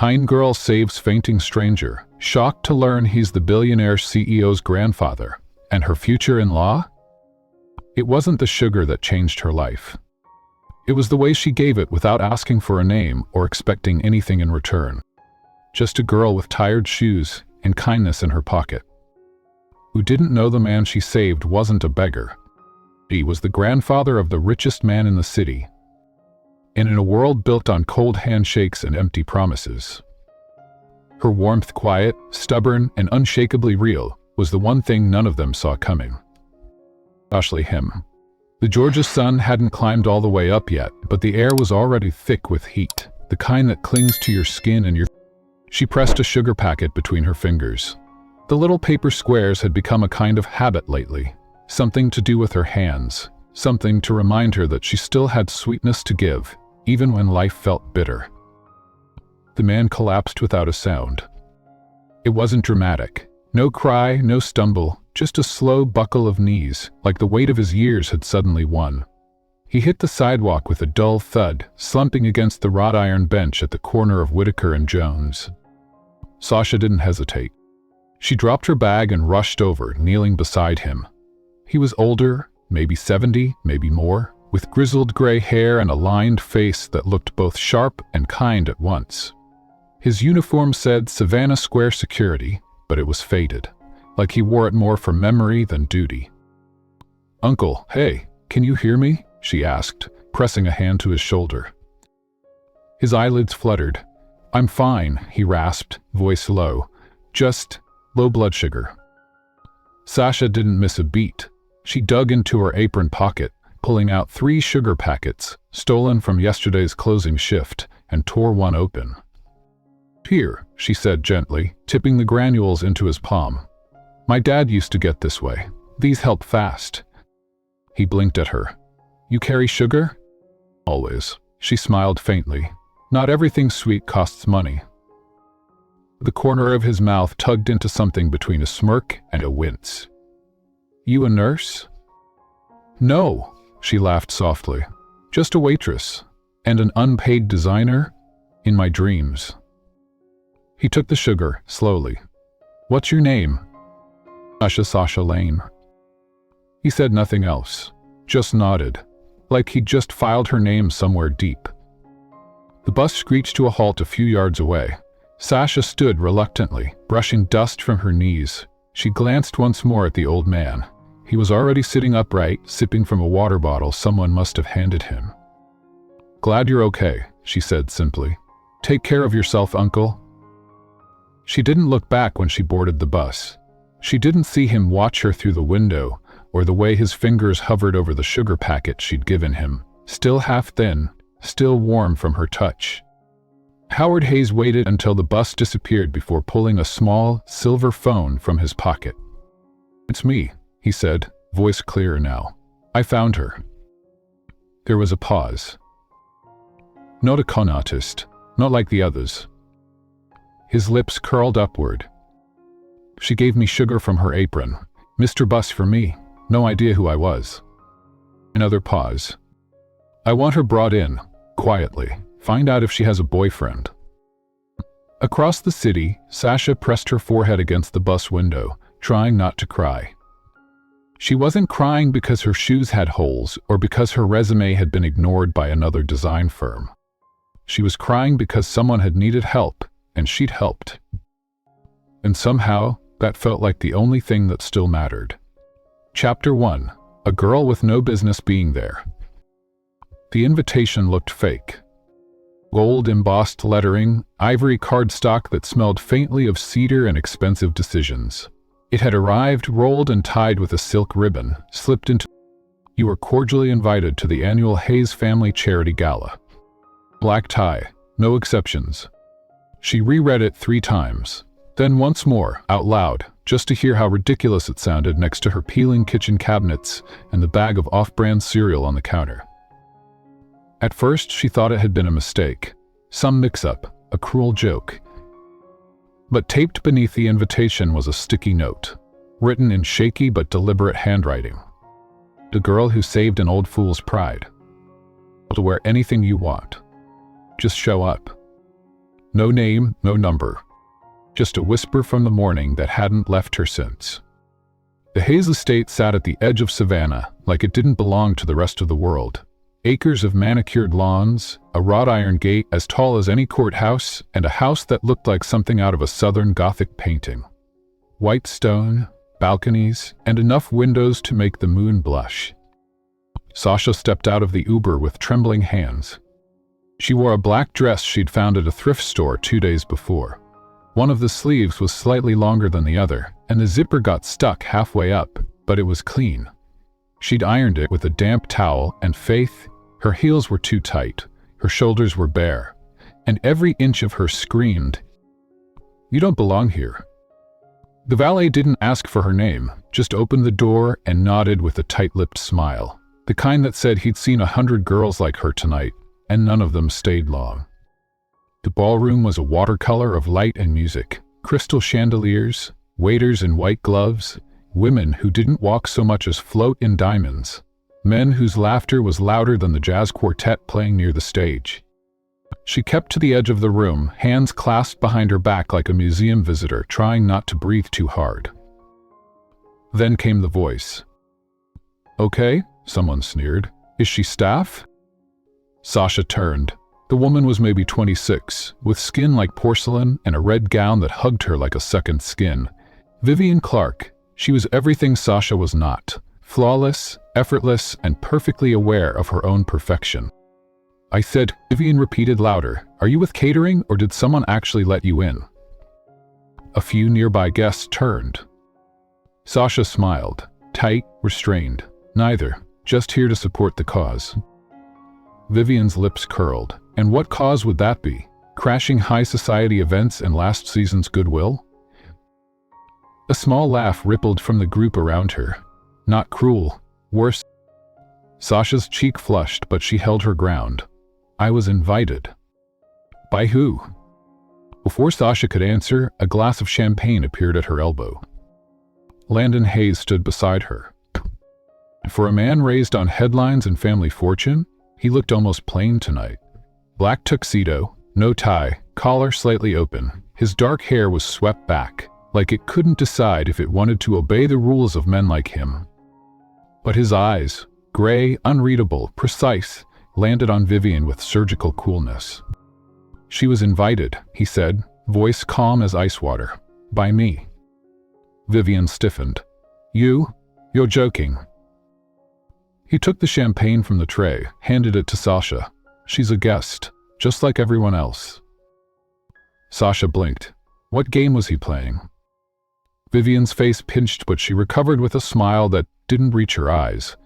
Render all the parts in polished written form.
Hein girl saves fainting stranger, shocked to learn he's the billionaire CEO's grandfather, and her future-in-law? It wasn't the sugar that changed her life. It was the way she gave it without asking for a name or expecting anything in return. Just a girl with tired shoes and kindness in her pocket, who didn't know the man she saved wasn't a beggar. He was the grandfather of the richest man in the city. And in a world built on cold handshakes and empty promises, her warmth, quiet, stubborn, and unshakably real, was the one thing none of them saw coming. Especially him. The Georgia sun hadn't climbed all the way up yet, but the air was already thick with heat, the kind that clings to your skin and your... She pressed a sugar packet between her fingers. The little paper squares had become a kind of habit lately, something to do with her hands, something to remind her that she still had sweetness to give, even when life felt bitter. The man collapsed without a sound. It wasn't dramatic. No cry, no stumble, just a slow buckle of knees, like the weight of his years had suddenly won. He hit the sidewalk with a dull thud, slumping against the wrought iron bench at the corner of Whitaker and Jones. Sasha didn't hesitate. She dropped her bag and rushed over, kneeling beside him. He was older, maybe 70, maybe more, with grizzled gray hair and a lined face that looked both sharp and kind at once. His uniform said Savannah Square Security, but it was faded, like he wore it more for memory than duty. "Uncle, hey, can you hear me?" she asked, pressing a hand to his shoulder. His eyelids fluttered. "I'm fine," he rasped, voice low. "Just low blood sugar." Sasha didn't miss a beat. She dug into her apron pocket, pulling out 3 sugar packets, stolen from yesterday's closing shift, and tore one open. "Here," she said gently, tipping the granules into his palm. "My dad used to get this way. These help fast." He blinked at her. "You carry sugar?" "Always." She smiled faintly. "Not everything sweet costs money." The corner of his mouth tugged into something between a smirk and a wince. "You a nurse?" "No," she laughed softly. "Just a waitress. And an unpaid designer? In my dreams." He took the sugar, slowly. "What's your name?" Sasha Lane." He said nothing else, just nodded, like he'd just filed her name somewhere deep. The bus screeched to a halt a few yards away. Sasha stood reluctantly, brushing dust from her knees. She glanced once more at the old man. He was already sitting upright, sipping from a water bottle someone must have handed him. "Glad you're okay," she said simply. "Take care of yourself, Uncle." She didn't look back when she boarded the bus. She didn't see him watch her through the window, or the way his fingers hovered over the sugar packet she'd given him, still half thin, still warm from her touch. Howard Hayes waited until the bus disappeared before pulling a small, silver phone from his pocket. "It's me," he said, voice clearer now. "I found her." There was a pause. "Not a con artist, not like the others." His lips curled upward. "She gave me sugar from her apron. Mr. Bus for me. No idea who I was." Another pause. "I want her brought in, quietly. Find out if she has a boyfriend." Across the city, Sasha pressed her forehead against the bus window, trying not to cry. She wasn't crying because her shoes had holes or because her resume had been ignored by another design firm. She was crying because someone had needed help, and she'd helped. And somehow, that felt like the only thing that still mattered. Chapter 1. A girl with no business being there. The invitation looked fake. Gold embossed lettering, ivory cardstock that smelled faintly of cedar and expensive decisions. It had arrived, rolled and tied with a silk ribbon, slipped into... "You are cordially invited to the annual Hayes Family Charity Gala." Black tie, no exceptions. She reread it 3 times, then once more, out loud, just to hear how ridiculous it sounded next to her peeling kitchen cabinets and the bag of off-brand cereal on the counter. At first, she thought it had been a mistake, some mix-up, a cruel joke. But taped beneath the invitation was a sticky note, written in shaky but deliberate handwriting. "The girl who saved an old fool's pride. To wear anything you want. Just show up." No name, no number. Just a whisper from the morning that hadn't left her since. The Hayes estate sat at the edge of Savannah, like it didn't belong to the rest of the world. Acres of manicured lawns, a wrought iron gate as tall as any courthouse, and a house that looked like something out of a Southern Gothic painting. White stone, balconies, and enough windows to make the moon blush. Sasha stepped out of the Uber with trembling hands. She wore a black dress she'd found at a thrift store 2 days before. One of the sleeves was slightly longer than the other, and the zipper got stuck halfway up, but it was clean. She'd ironed it with a damp towel, and faith, her heels were too tight, her shoulders were bare, and every inch of her screamed, "You don't belong here." The valet didn't ask for her name, just opened the door and nodded with a tight-lipped smile, the kind that said he'd seen 100 girls like her tonight, and none of them stayed long. The ballroom was a watercolor of light and music, crystal chandeliers, waiters in white gloves, women who didn't walk so much as float in diamonds, men whose laughter was louder than the jazz quartet playing near the stage. She kept to the edge of the room, hands clasped behind her back like a museum visitor, trying not to breathe too hard. Then came the voice. "Okay," someone sneered. "Is she staff?" Sasha turned. The woman was maybe 26, with skin like porcelain and a red gown that hugged her like a second skin. Vivian Clark. She was everything Sasha was not. Flawless, effortless, and perfectly aware of her own perfection. "I said," Vivian repeated louder, "are you with catering or did someone actually let you in?" A few nearby guests turned. Sasha smiled, tight, restrained. "Neither, just here to support the cause." Vivian's lips curled. And what cause would that be? Crashing high society events and last season's goodwill? A small laugh rippled from the group around her. Not cruel, worse. Sasha's cheek flushed, but she held her ground. "I was invited." By who? Before Sasha could answer, a glass of champagne appeared at her elbow. Landon Hayes stood beside her. For a man raised on headlines and family fortune, he looked almost plain tonight. Black tuxedo, no tie, collar slightly open. His dark hair was swept back, like it couldn't decide if it wanted to obey the rules of men like him. But his eyes, gray, unreadable, precise, landed on Vivian with surgical coolness. "She was invited," he said, voice calm as ice water. "By me." Vivian stiffened. You're joking." He took the champagne from the tray, handed it to Sasha. "She's a guest, just like everyone else." Sasha blinked. What game was he playing? Vivian's face pinched, but she recovered with a smile that didn't reach her eyes.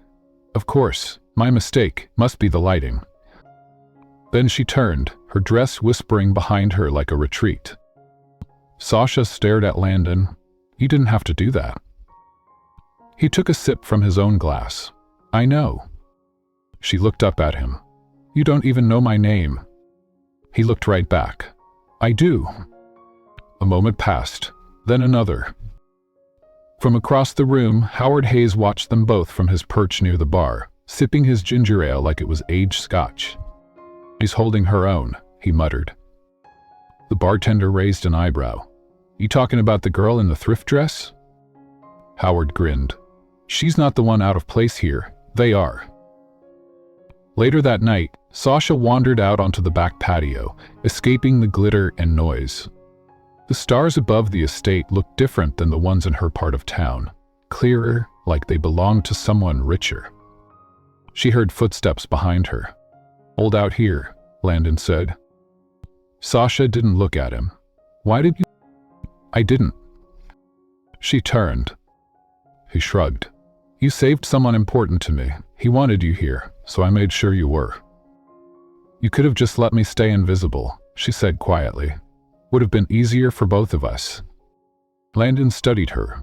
"Of course, my mistake, must be the lighting." Then she turned, her dress whispering behind her like a retreat. Sasha stared at Landon. "You didn't have to do that." He took a sip from his own glass. "I know." She looked up at him. "You don't even know my name." He looked right back. "I do." A moment passed, then another. From across the room, Howard Hayes watched them both from his perch near the bar, sipping his ginger ale like it was aged scotch. "She's holding her own," he muttered. The bartender raised an eyebrow. "You talking about the girl in the thrift dress?" Howard grinned. "She's not the one out of place here. They are." Later that night, Sasha wandered out onto the back patio, escaping the glitter and noise. The stars above the estate looked different than the ones in her part of town, clearer, like they belonged to someone richer. She heard footsteps behind her. "Hold out here," Landon said. Sasha didn't look at him. "Why did you?" "I didn't." She turned. He shrugged. "You saved someone important to me. He wanted you here, so I made sure you were." "You could have just let me stay invisible," she said quietly. "Would have been easier for both of us." Landon studied her.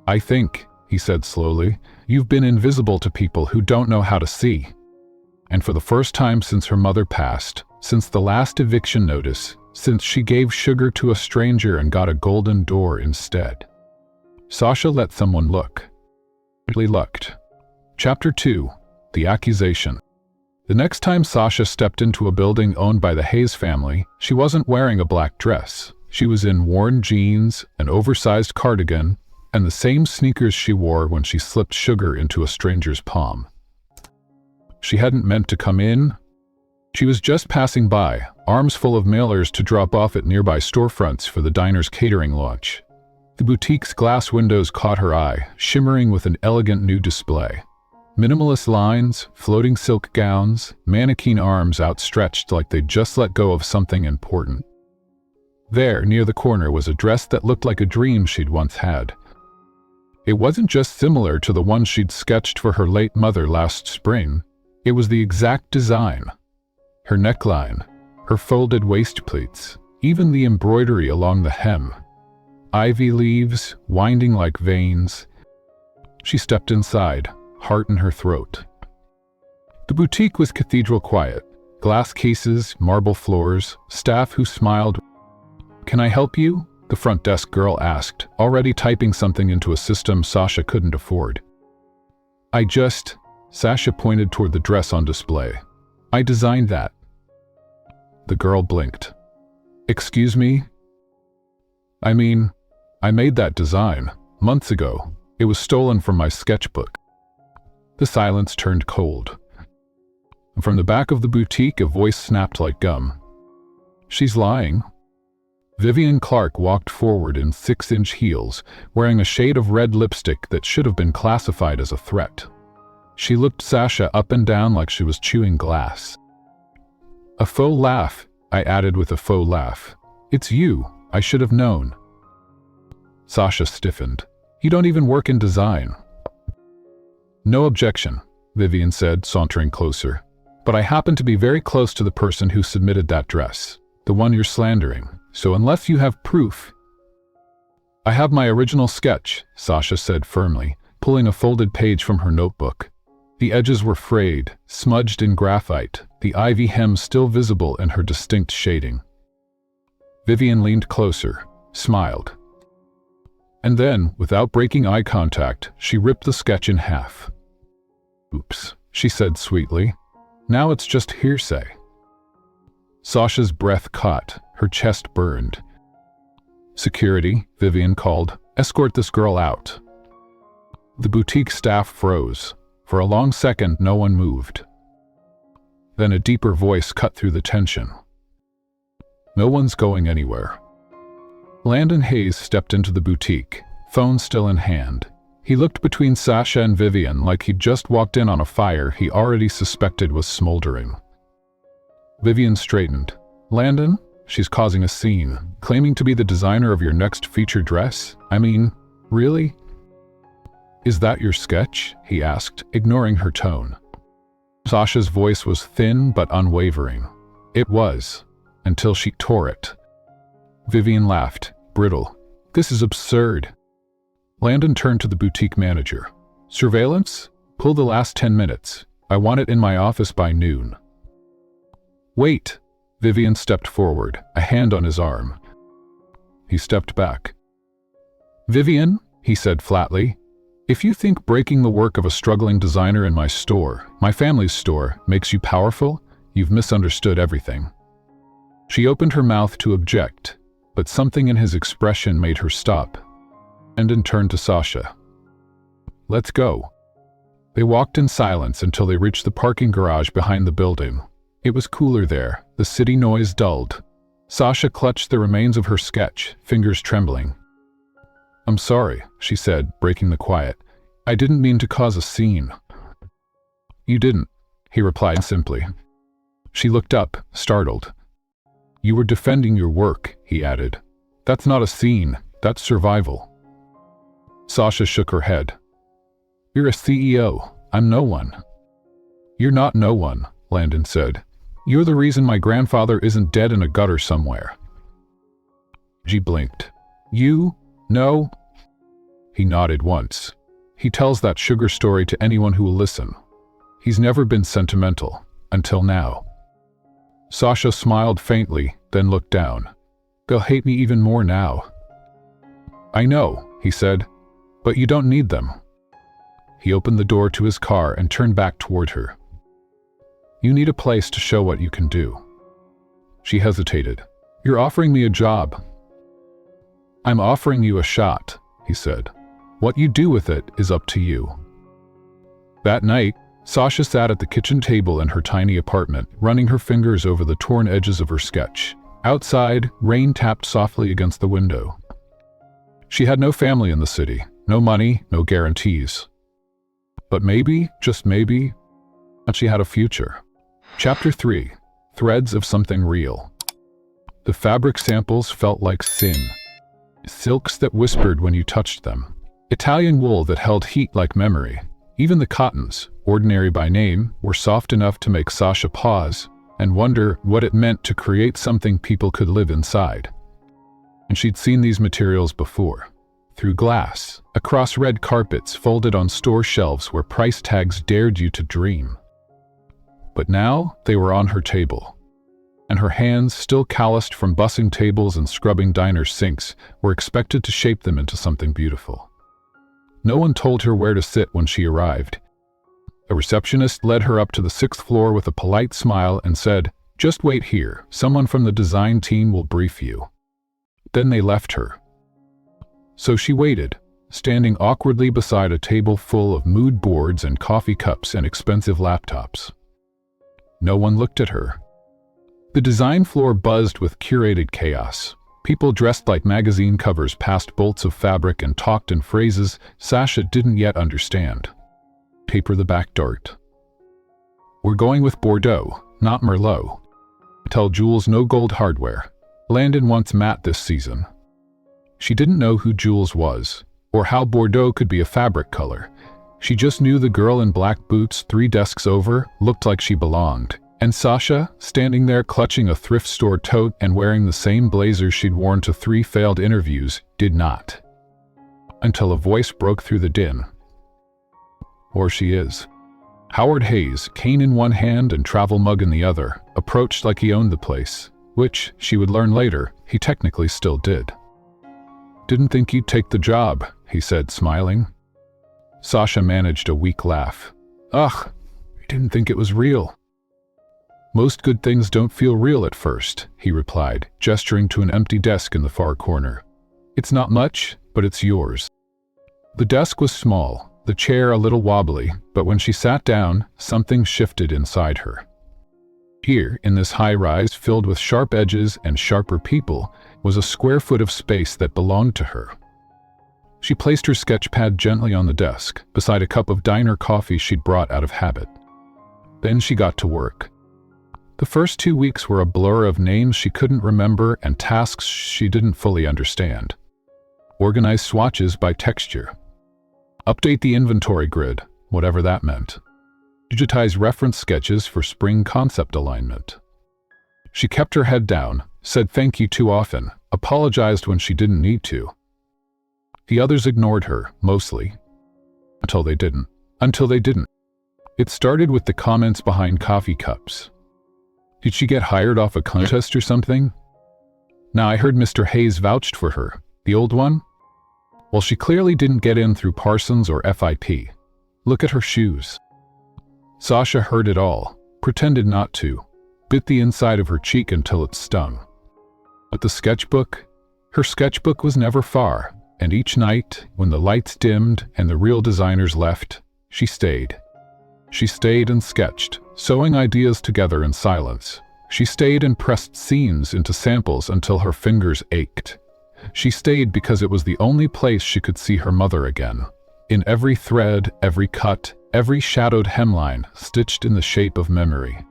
"I think," he said slowly, "you've been invisible to people who don't know how to see." And for the first time since her mother passed, since the last eviction notice, since she gave sugar to a stranger and got a golden door instead. Sasha let someone look. He looked. Chapter 2. The Accusation. The next time Sasha stepped into a building owned by the Hayes family, she wasn't wearing a black dress. She was in worn jeans, an oversized cardigan, and the same sneakers she wore when she slipped sugar into a stranger's palm. She hadn't meant to come in. She was just passing by, arms full of mailers to drop off at nearby storefronts for the diner's catering launch. The boutique's glass windows caught her eye, shimmering with an elegant new display. Minimalist lines, floating silk gowns, mannequin arms outstretched like they'd just let go of something important. There, near the corner, was a dress that looked like a dream she'd once had. It wasn't just similar to the one she'd sketched for her late mother last spring. It was the exact design. Her neckline, her folded waist pleats, even the embroidery along the hem. Ivy leaves, winding like veins. She stepped inside, heart in her throat. The boutique was cathedral quiet. Glass cases, marble floors, staff who smiled. "Can I help you?" the front desk girl asked, already typing something into a system Sasha couldn't afford. Sasha pointed toward the dress on display. "I designed that." The girl blinked. "Excuse me?" "I mean, I made that design months ago. It was stolen from my sketchbook." The silence turned cold. From the back of the boutique, a voice snapped like gum. "She's lying." Vivian Clark walked forward in 6-inch heels, wearing a shade of red lipstick that should have been classified as a threat. She looked Sasha up and down like she was chewing glass. "A faux laugh," I added with a faux laugh. "It's you. I should have known." Sasha stiffened. "You don't even work in design." "No objection," Vivian said, sauntering closer. "But I happen to be very close to the person who submitted that dress, the one you're slandering, so unless you have proof—" "I have my original sketch," Sasha said firmly, pulling a folded page from her notebook. The edges were frayed, smudged in graphite, the ivy hem still visible in her distinct shading. Vivian leaned closer, smiled. And then, without breaking eye contact, she ripped the sketch in half. "Oops," she said sweetly. "Now it's just hearsay." Sasha's breath caught, her chest burned. "Security," Vivian called. "Escort this girl out." The boutique staff froze. For a long second, no one moved. Then a deeper voice cut through the tension. "No one's going anywhere." Landon Hayes stepped into the boutique, phone still in hand. He looked between Sasha and Vivian like he'd just walked in on a fire he already suspected was smoldering. Vivian straightened. "Landon, she's causing a scene, claiming to be the designer of your next feature dress? I mean, really?" "Is that your sketch?" he asked, ignoring her tone. Sasha's voice was thin but unwavering. "It was, until she tore it." Vivian laughed, brittle. "This is absurd." Landon turned to the boutique manager. "Surveillance? Pull the last 10 minutes. I want it in my office by noon." "Wait!" Vivian stepped forward, a hand on his arm. He stepped back. "Vivian," he said flatly, "if you think breaking the work of a struggling designer in my store, my family's store, makes you powerful, you've misunderstood everything." She opened her mouth to object, but something in his expression made her stop. Landon turned to Sasha. "Let's go." They walked in silence until they reached the parking garage behind the building. It was cooler there, the city noise dulled. Sasha clutched the remains of her sketch, fingers trembling. "I'm sorry," she said, breaking the quiet. "I didn't mean to cause a scene." "You didn't," he replied simply. She looked up, startled. "You were defending your work," he added. "That's not a scene, that's survival." Sasha shook her head. "You're a CEO. I'm no one." "You're not no one," Landon said. "You're the reason my grandfather isn't dead in a gutter somewhere." She blinked. "You? No?" He nodded once. "He tells that sugar story to anyone who will listen. He's never been sentimental, until now." Sasha smiled faintly, then looked down. "They'll hate me even more now." "I know," he said, "but you don't need them." He opened the door to his car and turned back toward her. You need a place to show what you can do." She hesitated. "You're offering me a job." "I'm offering you a shot," he said. "What you do with it is up to you." That night, Sasha sat at the kitchen table in her tiny apartment, running her fingers over the torn edges of her sketch. Outside, rain tapped softly against the window. She had no family in the city, no money, no guarantees. But maybe, just maybe, she had a future. Chapter 3. Threads of Something Real. The fabric samples felt like sin. Silks that whispered when you touched them. Italian wool that held heat like memory. Even the cottons, ordinary by name, were soft enough to make Sasha pause and wonder what it meant to create something people could live inside. And she'd seen these materials before. Through glass, across red carpets folded on store shelves where price tags dared you to dream. But now they were on her table, and her hands, still calloused from bussing tables and scrubbing diner sinks, were expected to shape them into something beautiful. No one told her where to sit when she arrived. A receptionist led her up to the 6th floor with a polite smile and said, "Just wait here, someone from the design team will brief you." Then they left her. So she waited, standing awkwardly beside a table full of mood boards and coffee cups and expensive laptops. No one looked at her. The design floor buzzed with curated chaos. People dressed like magazine covers passed bolts of fabric and talked in phrases Sasha didn't yet understand. Paper the back dart. "We're going with Bordeaux, not Merlot. Tell Jules no gold hardware. Landon wants matte this season." She didn't know who Jules was, or how Bordeaux could be a fabric color. She just knew the girl in black boots 3 desks over looked like she belonged. And Sasha, standing there clutching a thrift store tote and wearing the same blazer she'd worn to 3 failed interviews, did not. Until a voice broke through the din. "Or she is." Howard Hayes, cane in one hand and travel mug in the other, approached like he owned the place, which, she would learn later, he technically still did. "Didn't think you'd take the job," he said, smiling. Sasha managed a weak laugh. "Ugh, I didn't think it was real." "Most good things don't feel real at first," he replied, gesturing to an empty desk in the far corner. "It's not much, but it's yours." The desk was small, the chair a little wobbly, but when she sat down, something shifted inside her. Here, in this high-rise filled with sharp edges and sharper people, was a square foot of space that belonged to her. She placed her sketch pad gently on the desk, beside a cup of diner coffee she'd brought out of habit. Then she got to work. The first 2 weeks were a blur of names she couldn't remember and tasks she didn't fully understand. Organize swatches by texture. Update the inventory grid, whatever that meant. Digitize reference sketches for spring concept alignment. She kept her head down, said thank you too often, apologized when she didn't need to. The others ignored her, mostly. Until they didn't. It started with the comments behind coffee cups. Did she get hired off a contest or something? Now I heard Mr. Hayes vouched for her. The old one? Well, she clearly didn't get in through Parsons or FIP. Look at her shoes. Sasha heard it all, pretended not to, bit the inside of her cheek until it stung. But the sketchbook? Her sketchbook was never far, and each night, when the lights dimmed and the real designers left, she stayed. She stayed and sketched, sewing ideas together in silence. She stayed and pressed scenes into samples until her fingers ached. She stayed because it was the only place she could see her mother again. In every thread, every cut, every shadowed hemline stitched in the shape of memory.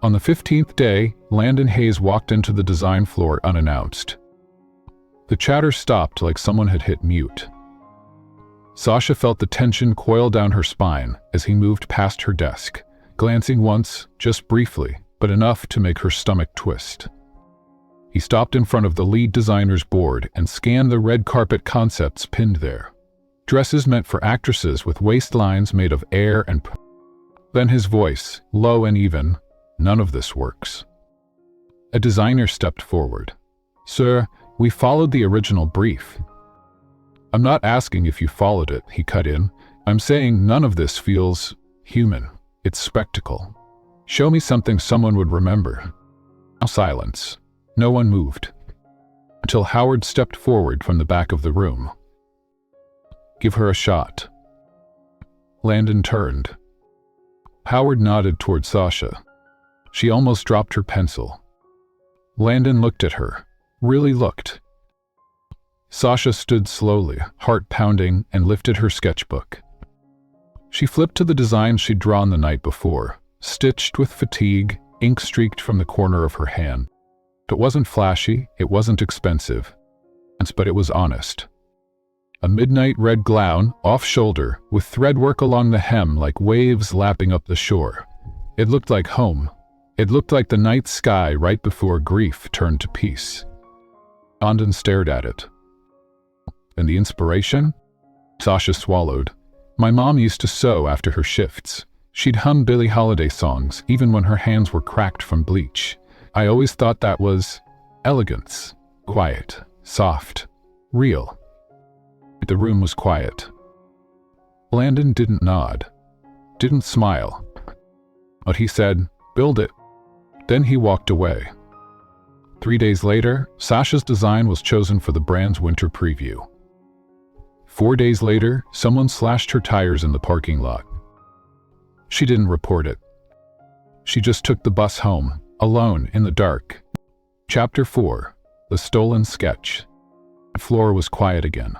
On the 15th day, Landon Hayes walked into the design floor unannounced. The chatter stopped like someone had hit mute. Sasha felt the tension coil down her spine as he moved past her desk, glancing once, just briefly, but enough to make her stomach twist. He stopped in front of the lead designer's board and scanned the red carpet concepts pinned there. Dresses meant for actresses with waistlines made of air and Then his voice, low and even, "None of this works." A designer stepped forward. "Sir, we followed the original brief." "I'm not asking if you followed it," he cut in. "I'm saying none of this feels human. It's spectacle." Show me something someone would remember. Now silence. No one moved. Until Howard stepped forward from the back of the room. Give her a shot. Landon turned. Howard nodded toward Sasha. She almost dropped her pencil. Landon looked at her. Really looked. Sasha stood slowly, heart pounding, and lifted her sketchbook. She flipped to the design she'd drawn the night before, stitched with fatigue, ink streaked from the corner of her hand. It wasn't flashy, it wasn't expensive, but it was honest. A midnight red gown, off-shoulder, with threadwork along the hem like waves lapping up the shore. It looked like home. It looked like the night sky right before grief turned to peace. Landon stared at it. And the inspiration? Sasha swallowed. My mom used to sew after her shifts. She'd hum Billie Holiday songs even when her hands were cracked from bleach. I always thought that was elegance. Quiet, soft, real. The room was quiet. Landon didn't nod, didn't smile. But he said, build it. Then he walked away. 3 days later, Sasha's design was chosen for the brand's winter preview. 4 days later, someone slashed her tires in the parking lot. She didn't report it. She just took the bus home, alone in the dark. Chapter 4. The Stolen Sketch. The floor was quiet again.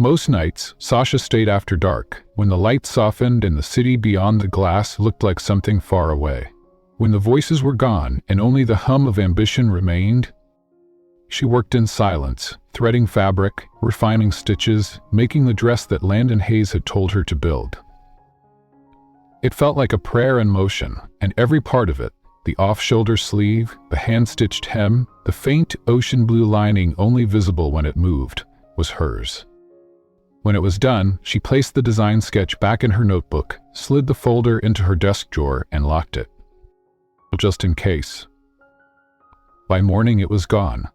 Most nights, Sasha stayed after dark, when the light softened and the city beyond the glass looked like something far away. When the voices were gone and only the hum of ambition remained, she worked in silence, threading fabric, refining stitches, making the dress that Landon Hayes had told her to build. It felt like a prayer in motion, and every part of it, the off-shoulder sleeve, the hand-stitched hem, the faint ocean blue lining only visible when it moved, was hers. When it was done, she placed the design sketch back in her notebook, slid the folder into her desk drawer, and locked it. Just in case. By morning it was gone.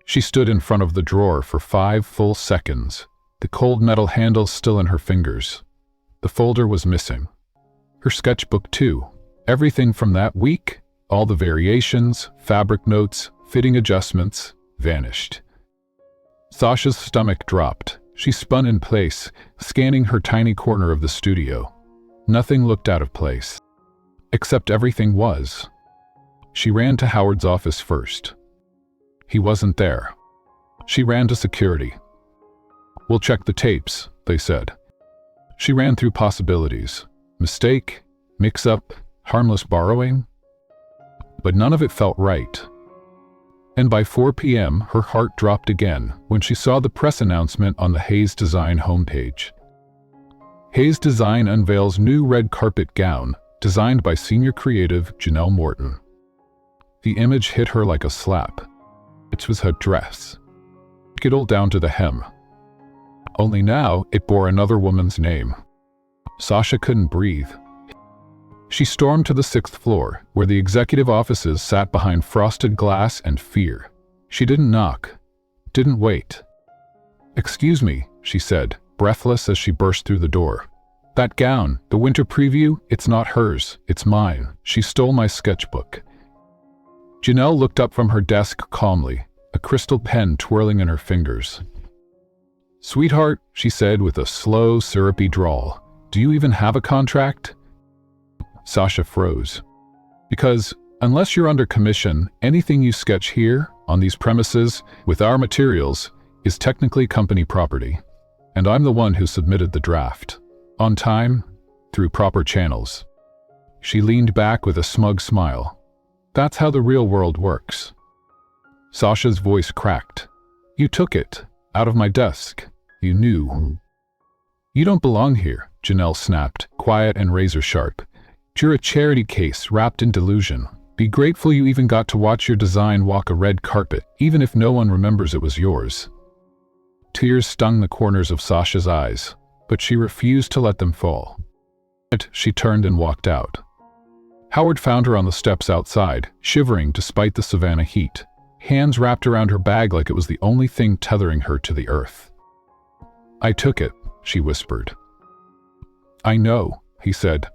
She stood in front of the drawer for 5 full seconds, the cold metal handle still in her fingers. The folder was missing. Her sketchbook too. Everything from that week, all the variations, fabric notes, fitting adjustments, vanished. Sasha's stomach dropped. She spun in place, scanning her tiny corner of the studio. Nothing looked out of place. Except everything was. She ran to Howard's office first. He wasn't there. She ran to security. We'll check the tapes, they said. She ran through possibilities. Mistake, mix-up, harmless borrowing. But none of it felt right. And by 4 p.m., her heart dropped again when she saw the press announcement on the Hayes Design homepage. Hayes Design unveils new red carpet gown, designed by senior creative Janelle Morton. The image hit her like a slap. It was her dress, skittled down to the hem. Only now it bore another woman's name. Sasha couldn't breathe. She stormed to the 6th floor, where the executive offices sat behind frosted glass and fear. She didn't knock, didn't wait. "Excuse me," she said, breathless as she burst through the door. "That gown, the winter preview, it's not hers, it's mine. She stole my sketchbook." Janelle looked up from her desk calmly, a crystal pen twirling in her fingers. "Sweetheart," she said with a slow, syrupy drawl, "do you even have a contract?" Sasha froze. "Because, unless you're under commission, anything you sketch here, on these premises, with our materials, is technically company property. And I'm the one who submitted the draft. On time, through proper channels." She leaned back with a smug smile. "That's how the real world works." Sasha's voice cracked. "You took it, out of my desk. You knew." "You don't belong here," Janelle snapped, quiet and razor-sharp. "You're a charity case wrapped in delusion. Be grateful you even got to watch your design walk a red carpet, even if no one remembers it was yours." Tears stung the corners of Sasha's eyes, but she refused to let them fall. She turned and walked out. Howard found her on the steps outside, shivering despite the Savannah heat, hands wrapped around her bag like it was the only thing tethering her to the earth. "I took it," she whispered. "I know," he said.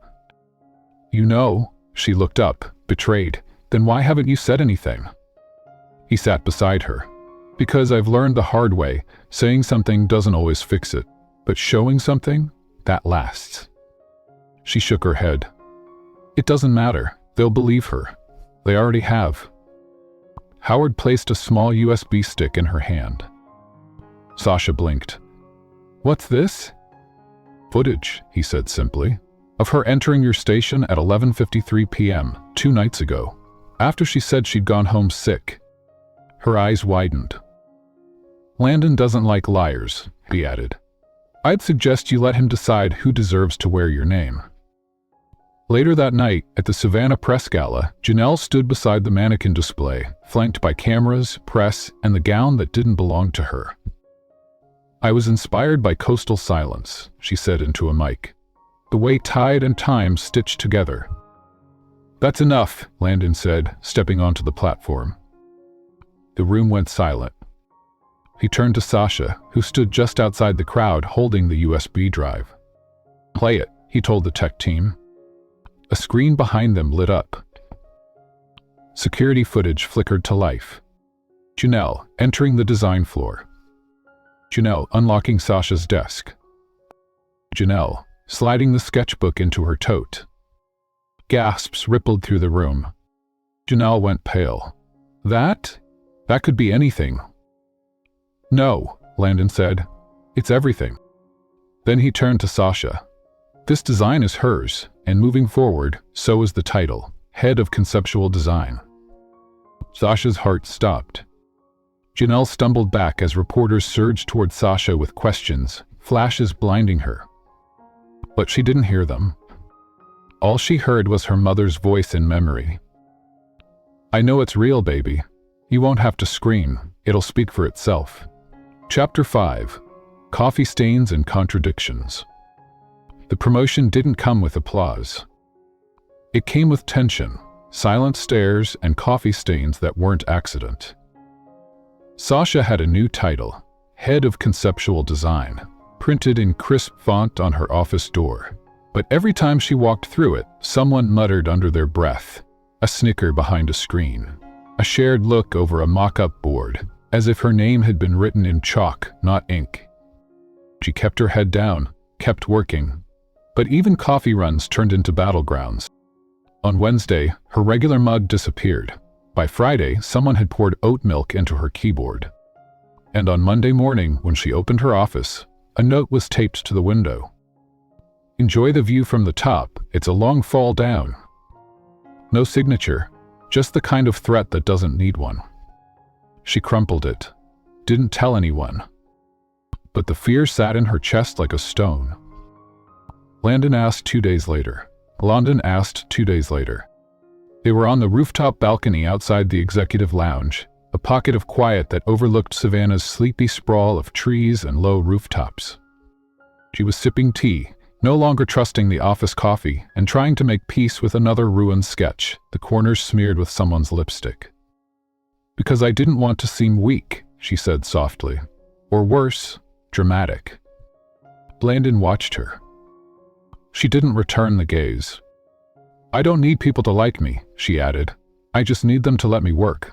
"You know?" She looked up, betrayed. Then why haven't you said anything? He sat beside her. Because I've learned the hard way, saying something doesn't always fix it, but showing something, that lasts. She shook her head. It doesn't matter. They'll believe her. They already have. Howard placed a small USB stick in her hand. Sasha blinked. What's this? Footage, he said simply, of her entering your station at 11:53 p.m. 2 nights ago, after she said she'd gone home sick. Her eyes widened. Landon doesn't like liars, he added. I'd suggest you let him decide who deserves to wear your name. Later that night, at the Savannah press gala, Janelle stood beside the mannequin display, flanked by cameras, press, and the gown that didn't belong to her. I was inspired by coastal silence, she said into a mic. The way tide and time stitched together. That's enough, Landon said, stepping onto the platform. The room went silent. He turned to Sasha, who stood just outside the crowd holding the USB drive. Play it, he told the tech team. A screen behind them lit up. Security footage flickered to life. Janelle entering the design floor. Janelle unlocking Sasha's desk. Janelle sliding the sketchbook into her tote. Gasps rippled through the room. Janelle went pale. That could be anything. No, Landon said. It's everything. Then he turned to Sasha. This design is hers, and moving forward, so is the title, Head of Conceptual Design. Sasha's heart stopped. Janelle stumbled back as reporters surged toward Sasha with questions, flashes blinding her. But she didn't hear them. All she heard was her mother's voice in memory. I know it's real, baby. You won't have to scream. It'll speak for itself. Chapter 5. Coffee Stains and Contradictions. The promotion didn't come with applause. It came with tension, silent stares, and coffee stains that weren't accident. Sasha had a new title, Head of Conceptual Design, printed in crisp font on her office door. But every time she walked through it, someone muttered under their breath, a snicker behind a screen, a shared look over a mock-up board, as if her name had been written in chalk, not ink. She kept her head down, kept working. But even coffee runs turned into battlegrounds. On Wednesday, her regular mug disappeared. By Friday, someone had poured oat milk into her keyboard. And on Monday morning, when she opened her office, a note was taped to the window. Enjoy the view from the top, it's a long fall down. No signature, just the kind of threat that doesn't need one. She crumpled it, didn't tell anyone. But the fear sat in her chest like a stone. Landon asked 2 days later. London asked 2 days later. They were on the rooftop balcony outside the executive lounge, a pocket of quiet that overlooked Savannah's sleepy sprawl of trees and low rooftops. She was sipping tea, no longer trusting the office coffee, and trying to make peace with another ruined sketch, the corners smeared with someone's lipstick. Because I didn't want to seem weak, she said softly. Or worse, dramatic. Landon watched her. She didn't return the gaze. I don't need people to like me, she added. I just need them to let me work.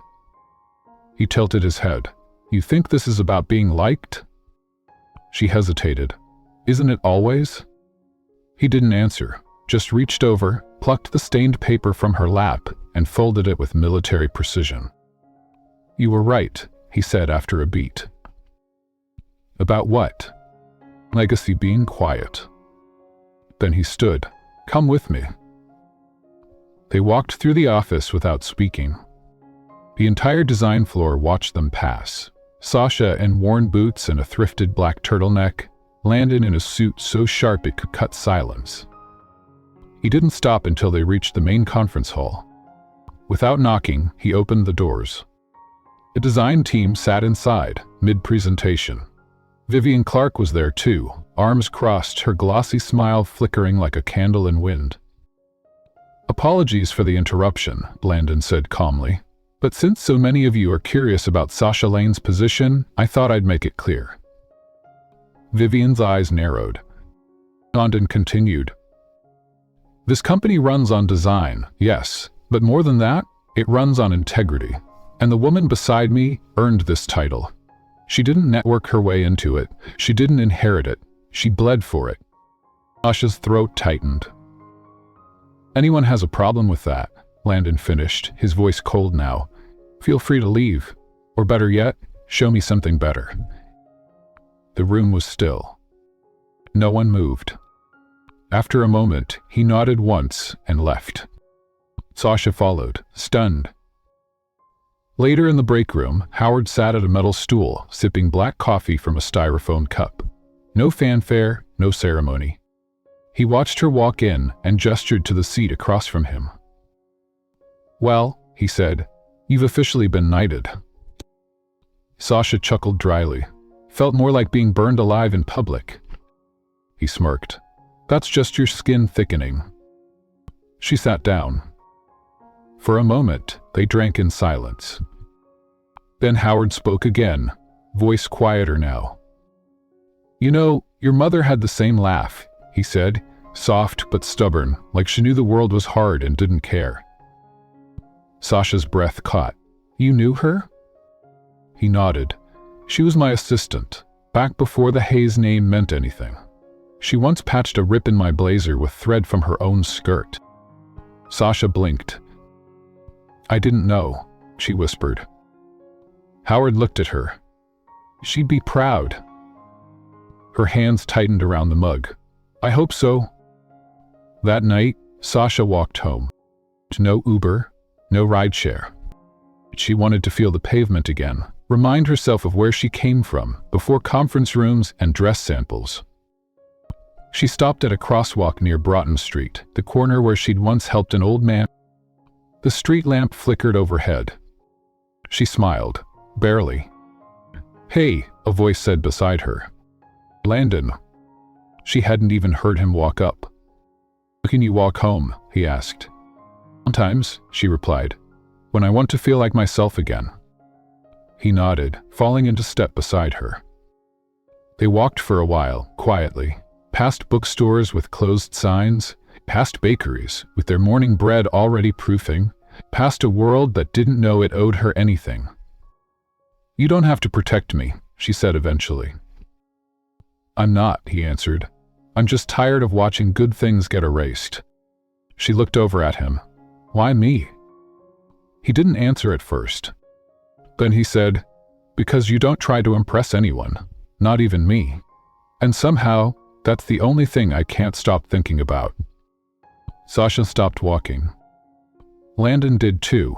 He tilted his head. You think this is about being liked? She hesitated. Isn't it always? He didn't answer, just reached over, plucked the stained paper from her lap, and folded it with military precision. You were right, he said after a beat. About what? Legacy being quiet. Then he stood. Come with me. They walked through the office without speaking. The entire design floor watched them pass. Sasha in worn boots and a thrifted black turtleneck, Landon in a suit so sharp it could cut silence. He didn't stop until they reached the main conference hall. Without knocking, he opened the doors. The design team sat inside, mid-presentation. Vivian Clark was there too, arms crossed, her glossy smile flickering like a candle in wind. Apologies for the interruption, Landon said calmly. But since so many of you are curious about Sasha Lane's position, I thought I'd make it clear. Vivian's eyes narrowed. Landon continued. This company runs on design, yes, but more than that, it runs on integrity. And the woman beside me earned this title. She didn't network her way into it. She didn't inherit it. She bled for it. Sasha's throat tightened. Anyone has a problem with that, Landon finished, his voice cold now. Feel free to leave. Or better yet, show me something better. The room was still. No one moved. After a moment, he nodded once and left. Sasha followed, stunned. Later in the break room, Howard sat at a metal stool, sipping black coffee from a styrofoam cup. No fanfare, no ceremony. He watched her walk in and gestured to the seat across from him. "Well," he said, "you've officially been knighted." Sasha chuckled dryly. Felt more like being burned alive in public. He smirked. "That's just your skin thickening." She sat down. For a moment, they drank in silence. Then Howard spoke again, voice quieter now. "You know, your mother had the same laugh," he said, soft but stubborn, like she knew the world was hard and didn't care. Sasha's breath caught. "You knew her?" He nodded. "She was my assistant, back before the Hayes name meant anything. She once patched a rip in my blazer with thread from her own skirt." Sasha blinked. "I didn't know," she whispered. Howard looked at her. "She'd be proud." Her hands tightened around the mug. "I hope so." That night, Sasha walked home. No Uber, no rideshare. She wanted to feel the pavement again, remind herself of where she came from, before conference rooms and dress samples. She stopped at a crosswalk near Broughton Street, the corner where she'd once helped an old man. The street lamp flickered overhead. She smiled, barely. "Hey," a voice said beside her. "Landon." She hadn't even heard him walk up. "When can you walk home?" he asked. "Sometimes," she replied, "when I want to feel like myself again." He nodded, falling into step beside her. They walked for a while, quietly, past bookstores with closed signs, past bakeries with their morning bread already proofing, past a world that didn't know it owed her anything. "You don't have to protect me," she said eventually. "I'm not," he answered. "I'm just tired of watching good things get erased." She looked over at him. "Why me?" He didn't answer at first. Then he said, "Because you don't try to impress anyone, not even me. And somehow, that's the only thing I can't stop thinking about." Sasha stopped walking. Landon did too.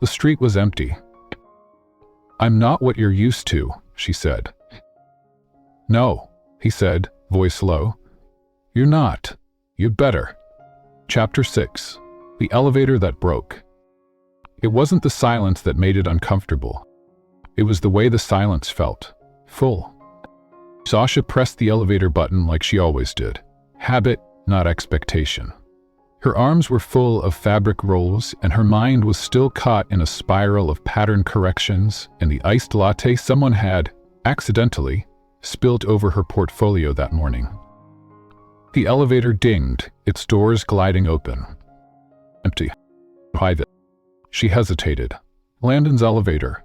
The street was empty. "I'm not what you're used to," she said. "No," he said, voice low. "You're not. You'd better." Chapter 6. The Elevator That Broke. It wasn't the silence that made it uncomfortable. It was the way the silence felt. Full. Sasha pressed the elevator button like she always did. Habit, not expectation. Her arms were full of fabric rolls, and her mind was still caught in a spiral of pattern corrections and the iced latte someone had, accidentally, spilled over her portfolio that morning. The elevator dinged, its doors gliding open. Empty. Private. She hesitated. Landon's elevator.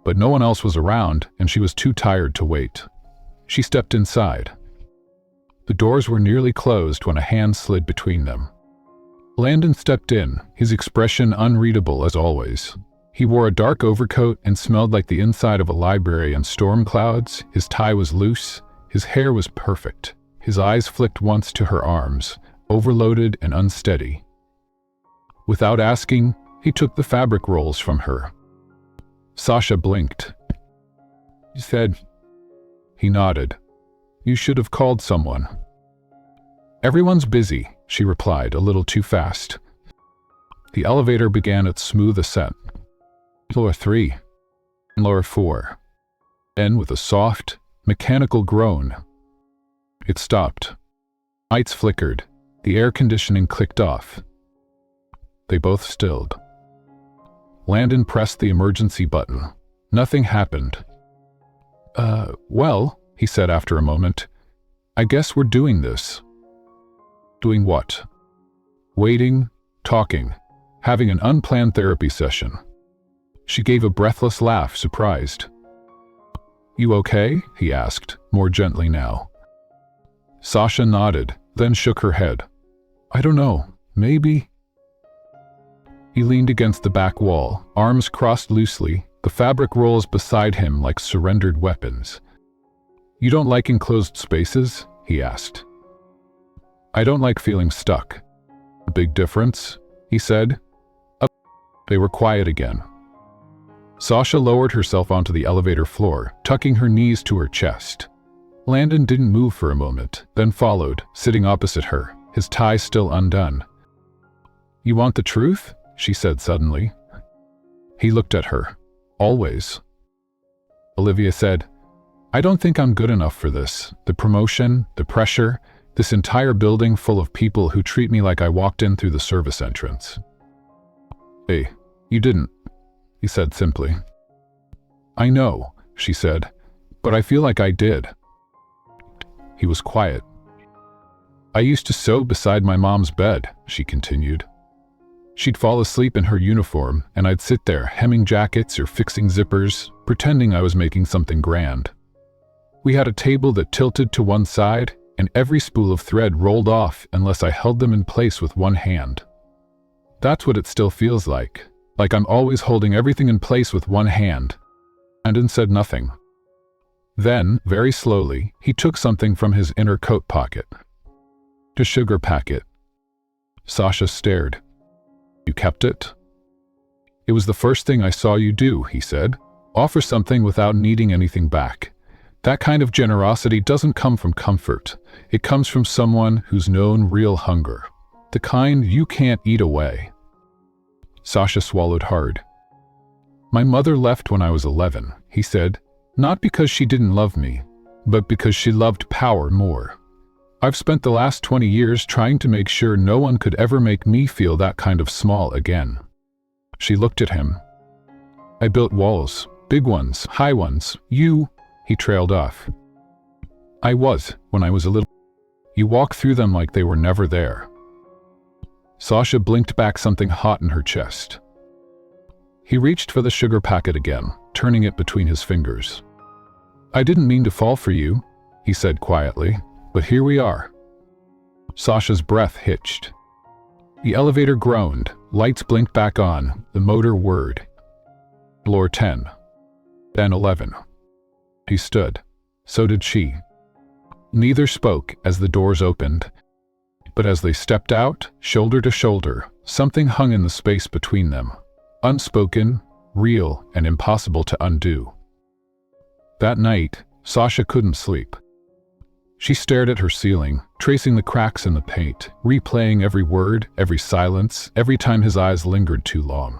But no one else was around, and she was too tired to wait. She stepped inside. The doors were nearly closed when a hand slid between them. Landon stepped in, his expression unreadable as always. He wore a dark overcoat and smelled like the inside of a library in storm clouds. His tie was loose, his hair was perfect. His eyes flicked once to her arms, overloaded and unsteady. Without asking, he took the fabric rolls from her. Sasha blinked. "You said..." He nodded. "You should have called someone." "Everyone's busy," she replied, a little too fast. The elevator began its smooth ascent. Floor 3. Floor 4. Then, with a soft, mechanical groan, it stopped. Lights flickered. The air conditioning clicked off. They both stilled. Landon pressed the emergency button. Nothing happened. Well," he said after a moment, "I guess we're doing this." Doing what? Waiting, talking, having an unplanned therapy session. She gave a breathless laugh, surprised. You okay? He asked, more gently now. Sasha nodded, then shook her head. I don't know, maybe. He leaned against the back wall, arms crossed loosely, the fabric rolls beside him like surrendered weapons. You don't like enclosed spaces? He asked. I don't like feeling stuck. A big difference? He said. They were quiet again. Sasha lowered herself onto the elevator floor, tucking her knees to her chest. Landon didn't move for a moment, then followed, sitting opposite her, his tie still undone. You want the truth? She said suddenly. He looked at her. Always. Olivia said, I don't think I'm good enough for this. The promotion, the pressure, this entire building full of people who treat me like I walked in through the service entrance. Hey, you didn't, he said simply. I know, she said, but I feel like I did. He was quiet. I used to sew beside my mom's bed, she continued. She'd fall asleep in her uniform, and I'd sit there hemming jackets or fixing zippers, pretending I was making something grand. We had a table that tilted to one side, and every spool of thread rolled off unless I held them in place with one hand. That's what it still feels like I'm always holding everything in place with one hand. Landon said nothing. Then, very slowly, he took something from his inner coat pocket. A sugar packet. Sasha stared. You kept it? It was the first thing I saw you do, he said. Offer something without needing anything back. That kind of generosity doesn't come from comfort. It comes from someone who's known real hunger. The kind you can't eat away. Sasha swallowed hard. My mother left when I was 11, he said, not because she didn't love me, but because she loved power more. I've spent the last 20 years trying to make sure no one could ever make me feel that kind of small again. She looked at him. I built walls, big ones, high ones. He trailed off. I was, when I was a little. You walk through them like they were never there. Sasha blinked back something hot in her chest. He reached for the sugar packet again, turning it between his fingers. I didn't mean to fall for you, he said quietly, but here we are. Sasha's breath hitched. The elevator groaned, lights blinked back on, the motor whirred. Floor 10. Then 11. He stood. So did she. Neither spoke as the doors opened, but as they stepped out, shoulder to shoulder, something hung in the space between them. Unspoken, real, and impossible to undo. That night, Sasha couldn't sleep. She stared at her ceiling, tracing the cracks in the paint, replaying every word, every silence, every time his eyes lingered too long.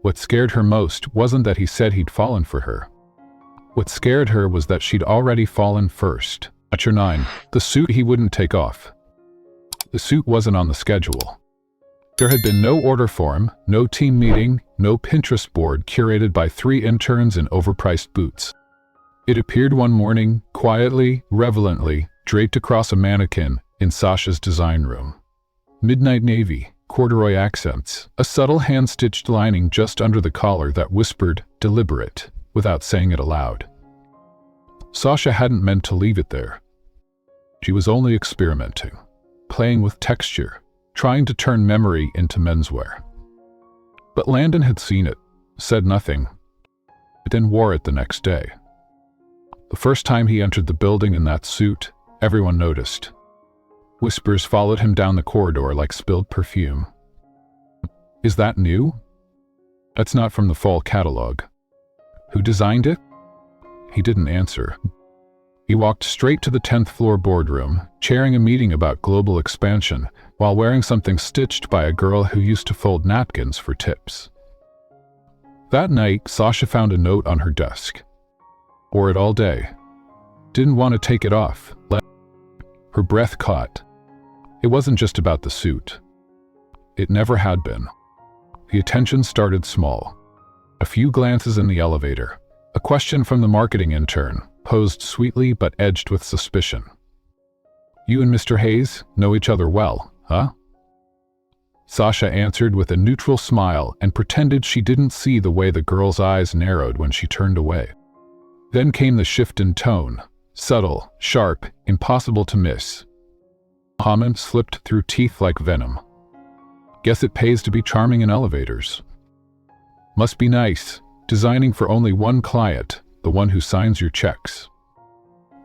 What scared her most wasn't that he said he'd fallen for her. What scared her was that she'd already fallen first. Chapter 9. The suit he wouldn't take off. The suit wasn't on the schedule. There had been no order form, no team meeting, no Pinterest board curated by 3 interns in overpriced boots. It appeared one morning, quietly, relevantly, draped across a mannequin in Sasha's design room. Midnight navy, corduroy accents, a subtle hand-stitched lining just under the collar that whispered, deliberate, without saying it aloud. Sasha hadn't meant to leave it there. She was only experimenting, playing with texture, trying to turn memory into menswear. But Landon had seen it, said nothing, then wore it the next day. The first time he entered the building in that suit, everyone noticed. Whispers followed him down the corridor like spilled perfume. Is that new? That's not from the fall catalog. Who designed it? He didn't answer. He walked straight to the 10th floor boardroom, chairing a meeting about global expansion, while wearing something stitched by a girl who used to fold napkins for tips. That night, Sasha found a note on her desk. Wore it all day. Didn't want to take it off. Her breath caught. It wasn't just about the suit. It never had been. The attention started small. A few glances in the elevator. A question from the marketing intern, posed sweetly but edged with suspicion. You and Mr. Hayes know each other well, huh? Sasha answered with a neutral smile and pretended she didn't see the way the girl's eyes narrowed when she turned away. Then came the shift in tone, subtle, sharp, impossible to miss. Comment slipped through teeth like venom. Guess it pays to be charming in elevators. Must be nice, designing for only one client, the one who signs your checks.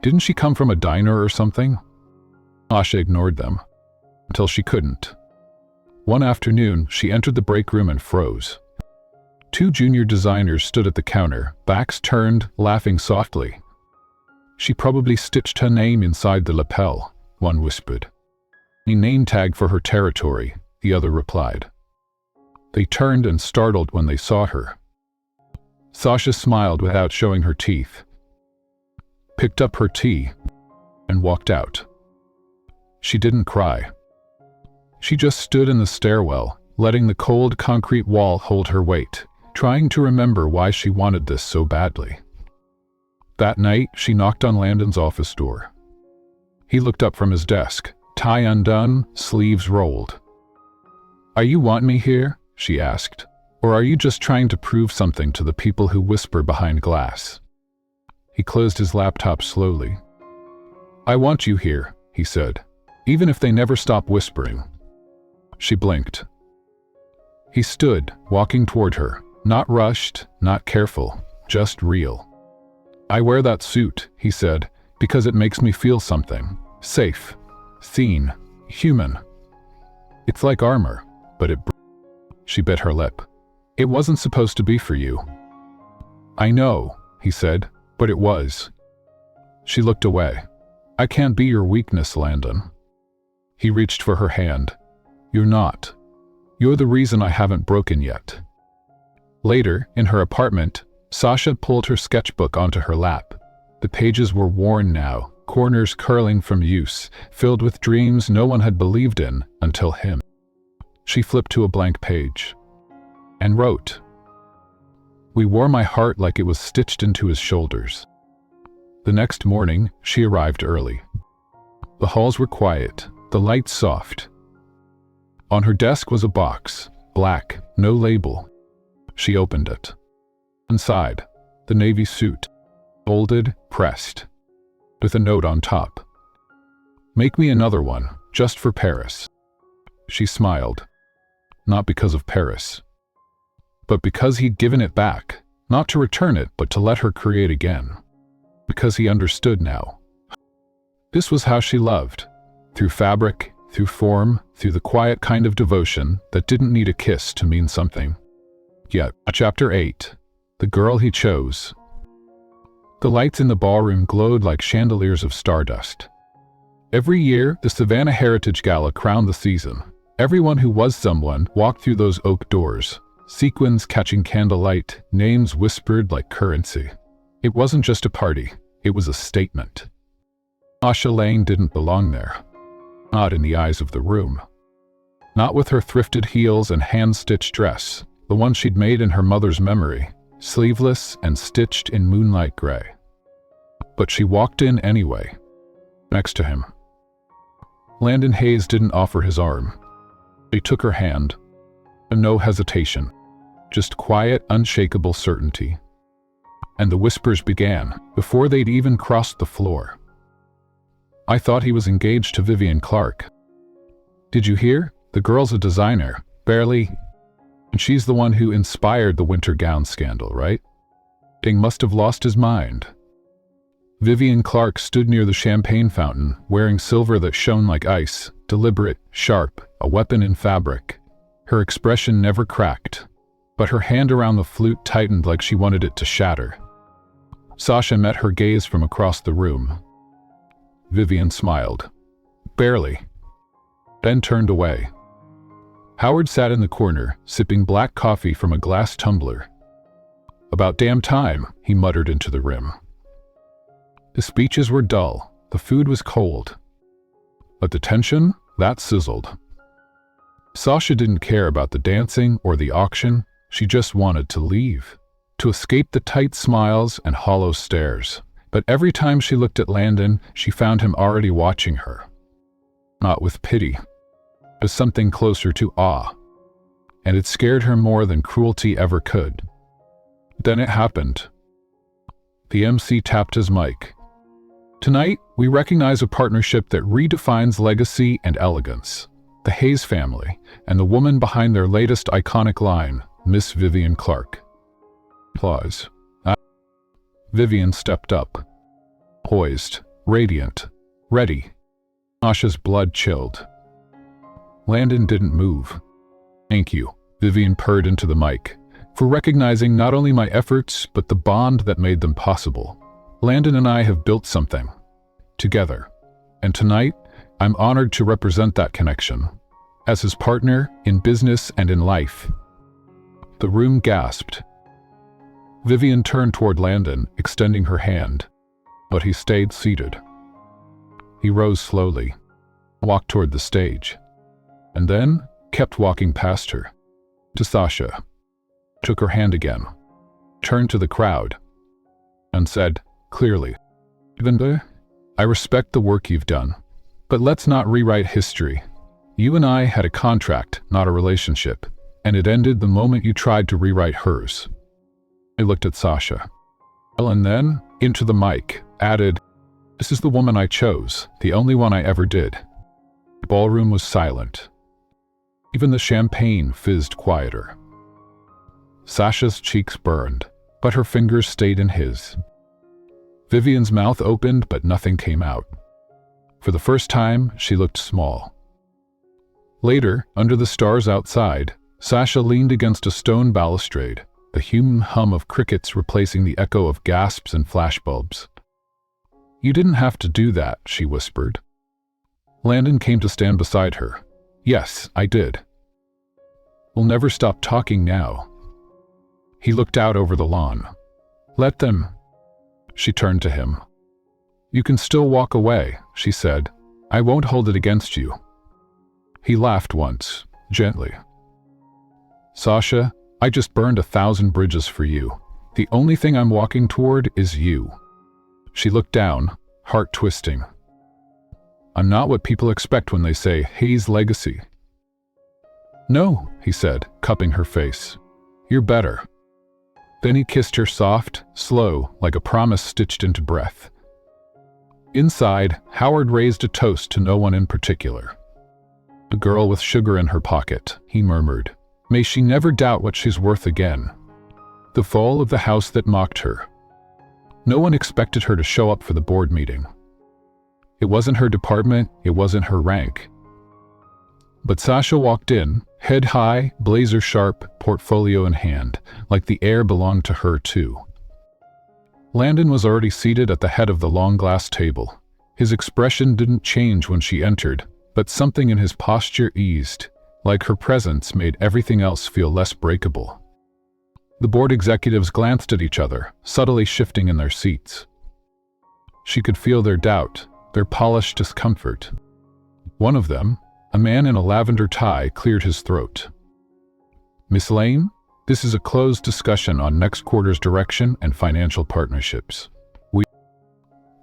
Didn't she come from a diner or something? Sasha ignored them, until she couldn't. One afternoon, she entered the break room and froze. Two junior designers stood at the counter, backs turned, laughing softly. She probably stitched her name inside the lapel, one whispered. A name tag for her territory, the other replied. They turned and startled when they saw her. Sasha smiled without showing her teeth, picked up her tea, and walked out. She didn't cry. She just stood in the stairwell, letting the cold concrete wall hold her weight, trying to remember why she wanted this so badly. That night, she knocked on Landon's office door. He looked up from his desk, tie undone, sleeves rolled. "Are you want me here?" she asked. "Or are you just trying to prove something to the people who whisper behind glass?" He closed his laptop slowly. "I want you here," he said, "even if they never stop whispering." She blinked. He stood, walking toward her, not rushed, not careful, just real. "I wear that suit," he said, "because it makes me feel something. Safe, seen, human. It's like armor, but it..." She bit her lip. "It wasn't supposed to be for you." "I know," he said, "but it was." She looked away. "I can't be your weakness, Landon." He reached for her hand. "You're not. You're the reason I haven't broken yet." Later, in her apartment, Sasha pulled her sketchbook onto her lap. The pages were worn now, corners curling from use, filled with dreams no one had believed in until him. She flipped to a blank page and wrote, "We wore my heart like it was stitched into his shoulders." The next morning, she arrived early. The halls were quiet, the lights soft. On her desk was a box, black, no label. She opened it. Inside, the navy suit, folded, pressed, with a note on top. "Make me another one, just for Paris." She smiled. Not because of Paris, but because he'd given it back, not to return it, but to let her create again. Because he understood now. This was how she loved, through fabric, through form, through the quiet kind of devotion that didn't need a kiss to mean something. Yet, Chapter 8. The Girl He Chose. The lights in the ballroom glowed like chandeliers of stardust. Every year, the Savannah Heritage Gala crowned the season. Everyone who was someone walked through those oak doors, sequins catching candlelight, names whispered like currency. It wasn't just a party, it was a statement. Sasha Lane didn't belong there. Not in the eyes of the room. Not with her thrifted heels and hand-stitched dress, the one she'd made in her mother's memory, sleeveless and stitched in moonlight gray. But she walked in anyway, next to him. Landon Hayes didn't offer his arm. He took her hand. No hesitation, just quiet, unshakable certainty. And the whispers began, before they'd even crossed the floor. "I thought he was engaged to Vivian Clark." "Did you hear? The girl's a designer, barely. And she's the one who inspired the winter gown scandal, right?" Ding must have lost his mind. Vivian Clark stood near the champagne fountain, wearing silver that shone like ice, deliberate, sharp, a weapon in fabric. Her expression never cracked, but her hand around the flute tightened like she wanted it to shatter. Sasha met her gaze from across the room. Vivian smiled. Barely. Then turned away. Howard sat in the corner, sipping black coffee from a glass tumbler. "About damn time," he muttered into the rim. The speeches were dull, the food was cold. But the tension, that sizzled. Sasha didn't care about the dancing or the auction, she just wanted to leave. To escape the tight smiles and hollow stares. But every time she looked at Landon, she found him already watching her. not with pity, but something closer to awe. And it scared her more than cruelty ever could. Then it happened. The MC tapped his mic. Tonight, we recognize a partnership that redefines legacy and elegance. The Hayes family, and the woman behind their latest iconic line, Miss Vivian Clark. Applause. Vivian stepped up. Poised, radiant, ready. Sasha's blood chilled. Landon didn't move. Thank you, Vivian purred into the mic, for recognizing not only my efforts, but the bond that made them possible. Landon and I have built something. Together. And tonight, I'm honored to represent that connection. As his partner, in business and in life. The room gasped. Vivian turned toward Landon, extending her hand, but he stayed seated. He rose slowly, walked toward the stage, and then kept walking past her, to Sasha, took her hand again, turned to the crowd, and said, clearly, Lavender, I respect the work you've done, but let's not rewrite history. You and I had a contract, not a relationship, and it ended the moment you tried to rewrite hers. I looked at Sasha, and then, into the mic, added, this is the woman I chose, the only one I ever did. The ballroom was silent. Even the champagne fizzed quieter. Sasha's cheeks burned, but her fingers stayed in his. Vivian's mouth opened, but nothing came out. For the first time, she looked small. Later, under the stars outside, Sasha leaned against a stone balustrade, the human hum of crickets replacing the echo of gasps and flashbulbs. You didn't have to do that, she whispered. Landon came to stand beside her. Yes, I did. We'll never stop talking now. He looked out over the lawn. Let them. She turned to him. You can still walk away, she said. I won't hold it against you. He laughed once, gently. Sasha, I just burned 1,000 bridges for you. The only thing I'm walking toward is you. She looked down, heart twisting. I'm not what people expect when they say Hayes legacy. No, he said, cupping her face. You're better. Then he kissed her soft, slow, like a promise stitched into breath. Inside, Howard raised a toast to no one in particular. A girl with sugar in her pocket, he murmured. May she never doubt what she's worth again. The fall of the house that mocked her. No one expected her to show up for the board meeting. It wasn't her department, it wasn't her rank. But Sasha walked in, head high, blazer sharp, portfolio in hand, like the air belonged to her too. Landon was already seated at the head of the long glass table. His expression didn't change when she entered, but something in his posture eased, like her presence made everything else feel less breakable. The board executives glanced at each other, subtly shifting in their seats. She could feel their doubt, their polished discomfort. One of them, a man in a lavender tie, cleared his throat. Miss Lane, this is a closed discussion on next quarter's direction and financial partnerships.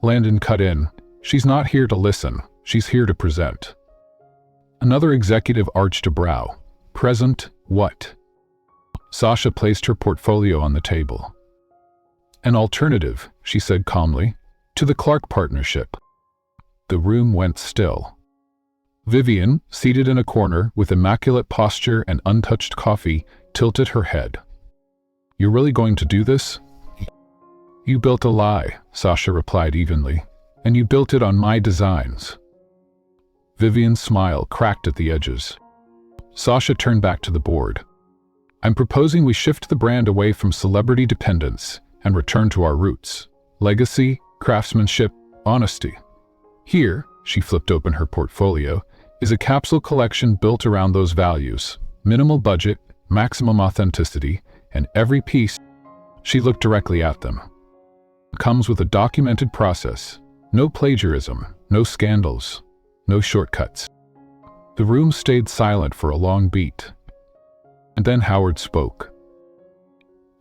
Landon cut in. She's not here to listen, she's here to present. Another executive arched a brow. Present, what? Sasha placed her portfolio on the table. An alternative, she said calmly, to the Clark partnership. The room went still. Vivian, seated in a corner with immaculate posture and untouched coffee, tilted her head. You're really going to do this? You built a lie, Sasha replied evenly, and you built it on my designs. Vivian's smile cracked at the edges. Sasha turned back to the board. I'm proposing we shift the brand away from celebrity dependence and return to our roots. Legacy, craftsmanship, honesty. Here, she flipped open her portfolio, is a capsule collection built around those values. Minimal budget, maximum authenticity, and every piece, she looked directly at them, comes with a documented process. No plagiarism, no scandals, no shortcuts. The room stayed silent for a long beat. And then Howard spoke.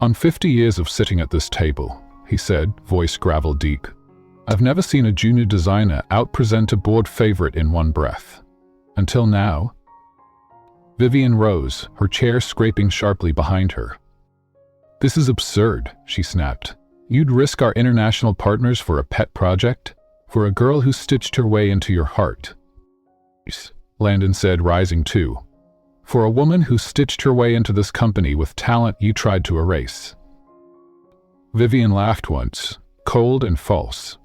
On 50 years of sitting at this table, he said, voice gravel deep, I've never seen a junior designer out-present a board favorite in one breath. Until now. Vivian rose, her chair scraping sharply behind her. This is absurd, she snapped. You'd risk our international partners for a pet project? For a girl who stitched her way into your heart? Landon said, rising too. For a woman who stitched her way into this company with talent you tried to erase. Vivian laughed once, cold and false.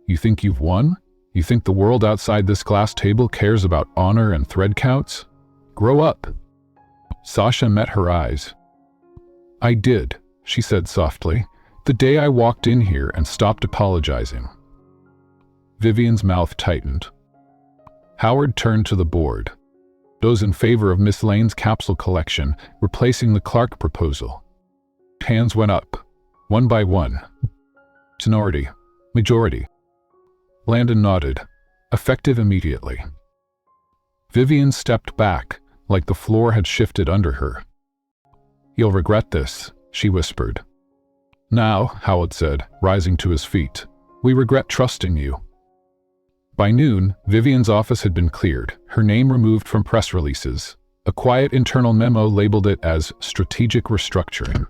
You think you've won? You think the world outside this glass table cares about honor and thread counts? Grow up. Sasha met her eyes. I did, she said softly, the day I walked in here and stopped apologizing. Vivian's mouth tightened. Howard turned to the board. Those in favor of Miss Lane's capsule collection, replacing the Clark proposal. Hands went up, one by one. Minority. Majority. Landon nodded, effective immediately. Vivian stepped back, like the floor had shifted under her. You'll regret this, she whispered. Now, Howard said, rising to his feet, we regret trusting you. By noon, Vivian's office had been cleared, her name removed from press releases. A quiet internal memo labeled it as strategic restructuring.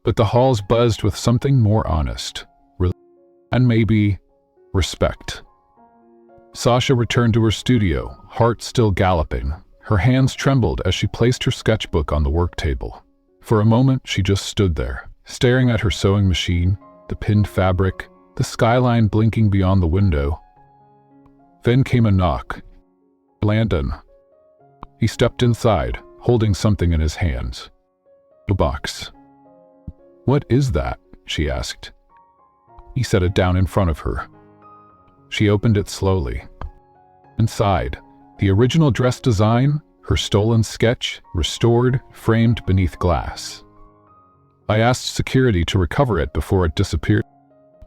But the halls buzzed with something more honest, and maybe respect. Sasha returned to her studio, heart still galloping. Her hands trembled as she placed her sketchbook on the work table. For a moment, she just stood there, staring at her sewing machine, the pinned fabric, the skyline blinking beyond the window. Then came a knock. Landon. He stepped inside, holding something in his hands. A box. What is that? She asked. He set it down in front of her. She opened it slowly. Inside, the original dress design, her stolen sketch, restored, framed beneath glass. I asked security to recover it before it disappeared.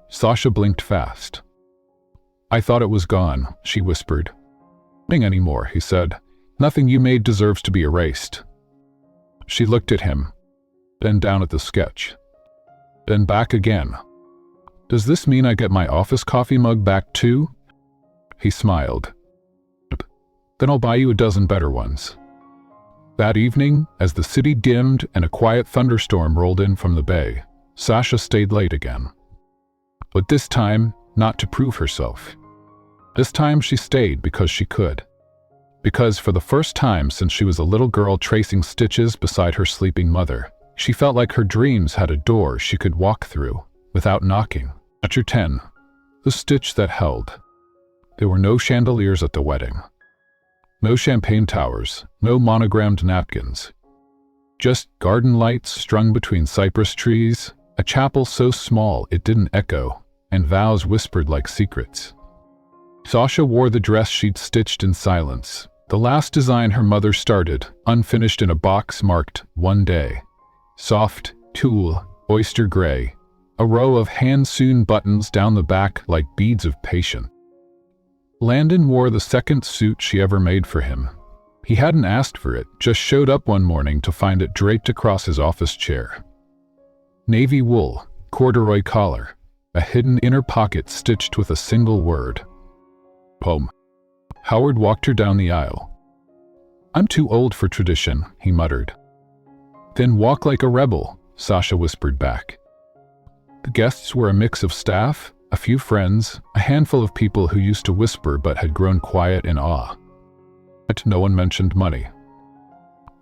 Sasha blinked fast. I thought it was gone, she whispered. Nothing anymore, he said. Nothing you made deserves to be erased. She looked at him, then down at the sketch, then back again. Does this mean I get my office coffee mug back too? He smiled. Then I'll buy you a dozen better ones. That evening, as the city dimmed and a quiet thunderstorm rolled in from the bay, Sasha stayed late again. But this time, not to prove herself. This time she stayed because she could. Because for the first time since she was a little girl tracing stitches beside her sleeping mother, she felt like her dreams had a door she could walk through without knocking. Chapter 10. The Stitch That Held. There were no chandeliers at the wedding. No champagne towers, no monogrammed napkins. Just garden lights strung between cypress trees, a chapel so small it didn't echo, and vows whispered like secrets. Sasha wore the dress she'd stitched in silence, the last design her mother started, unfinished in a box marked "One Day." Soft, tulle, oyster gray, a row of hand-sewn buttons down the back like beads of patience. Landon wore the second suit she ever made for him. He hadn't asked for it, just showed up one morning to find it draped across his office chair. Navy wool, corduroy collar, a hidden inner pocket stitched with a single word. Home. Howard walked her down the aisle. I'm too old for tradition, he muttered. Then walk like a rebel, Sasha whispered back. The guests were a mix of staff, a few friends, a handful of people who used to whisper but had grown quiet in awe. But no one mentioned money.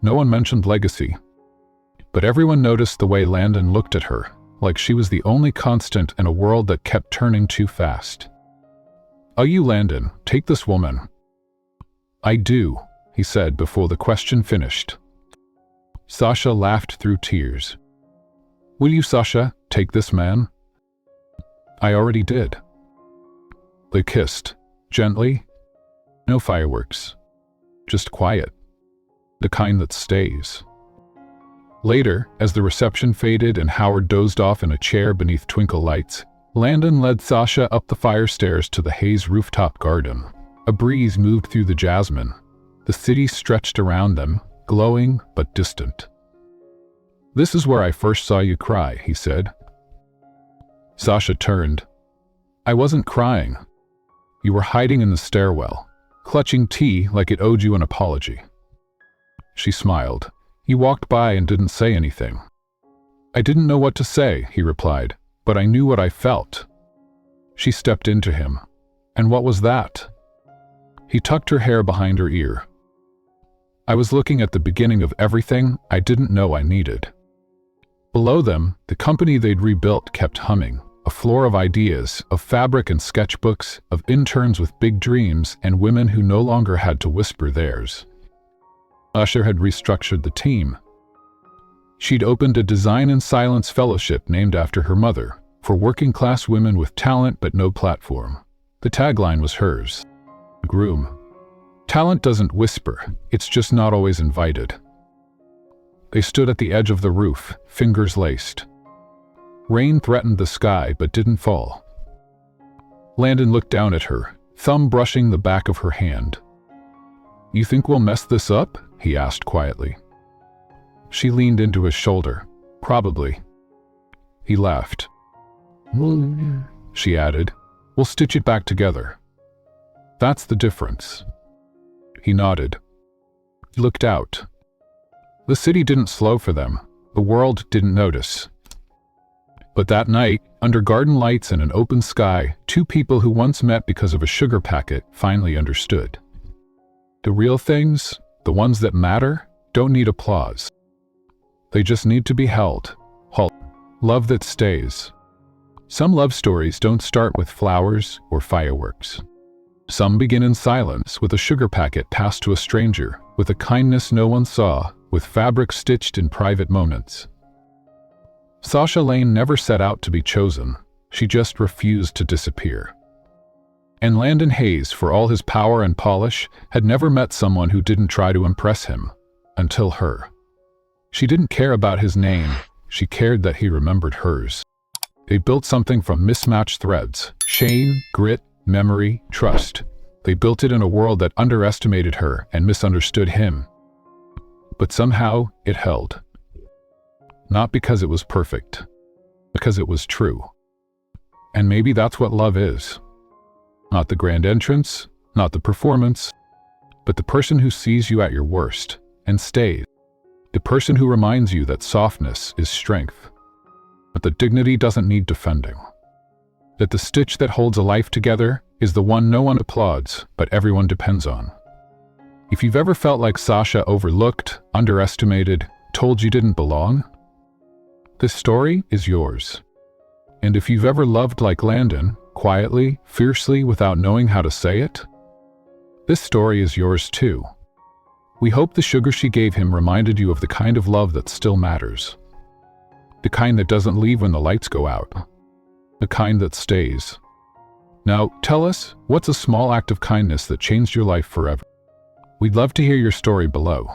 No one mentioned legacy. But everyone noticed the way Landon looked at her, like she was the only constant in a world that kept turning too fast. Oh, you Landon, take this woman. I do, he said before the question finished. Sasha laughed through tears. Will you, Sasha, take this man? I already did. They kissed, gently. No fireworks. Just quiet. The kind that stays. Later, as the reception faded and Howard dozed off in a chair beneath twinkle lights, Landon led Sasha up the fire stairs to the Hayes rooftop garden. A breeze moved through the jasmine. The city stretched around them, glowing but distant. This is where I first saw you cry, he said. Sasha turned. I wasn't crying. You were hiding in the stairwell, clutching tea like it owed you an apology. She smiled. He walked by and didn't say anything. I didn't know what to say, he replied, but I knew what I felt. She stepped into him. And what was that? He tucked her hair behind her ear. I was looking at the beginning of everything I didn't know I needed. Below them, the company they'd rebuilt kept humming, a floor of ideas, of fabric and sketchbooks, of interns with big dreams and women who no longer had to whisper theirs. Usher had restructured the team. She'd opened a Design in Silence fellowship named after her mother, for working-class women with talent but no platform. The tagline was hers. Groom. Talent doesn't whisper, it's just not always invited. They stood at the edge of the roof, fingers laced. Rain threatened the sky but didn't fall. Landon looked down at her, thumb brushing the back of her hand. You think we'll mess this up? He asked quietly. She leaned into his shoulder. Probably. He laughed. She added, we'll stitch it back together. That's the difference. He nodded. He looked out. The city didn't slow for them. The world didn't notice. But that night, under garden lights and an open sky, two people who once met because of a sugar packet finally understood. The real things, the ones that matter, don't need applause. They just need to be held. Love that stays. Some love stories don't start with flowers or fireworks. Some begin in silence, with a sugar packet passed to a stranger, with a kindness no one saw, with fabric stitched in private moments. Sasha Lane never set out to be chosen. She just refused to disappear. And Landon Hayes, for all his power and polish, had never met someone who didn't try to impress him. Until her. She didn't care about his name. She cared that he remembered hers. They built something from mismatched threads. Shame, grit, memory, trust. They built it in a world that underestimated her and misunderstood him. But somehow, it held. Not because it was perfect. Because it was true. And maybe that's what love is. Not the grand entrance, not the performance, but the person who sees you at your worst and stays. The person who reminds you that softness is strength, but that dignity doesn't need defending. That the stitch that holds a life together is the one no one applauds, but everyone depends on. If you've ever felt like Sasha overlooked, underestimated, told you didn't belong, this story is yours. And if you've ever loved like Landon, quietly, fiercely, without knowing how to say it, this story is yours too. We hope the sugar she gave him reminded you of the kind of love that still matters. The kind that doesn't leave when the lights go out. The kind that stays. Now, tell us, what's a small act of kindness that changed your life forever? We'd love to hear your story below.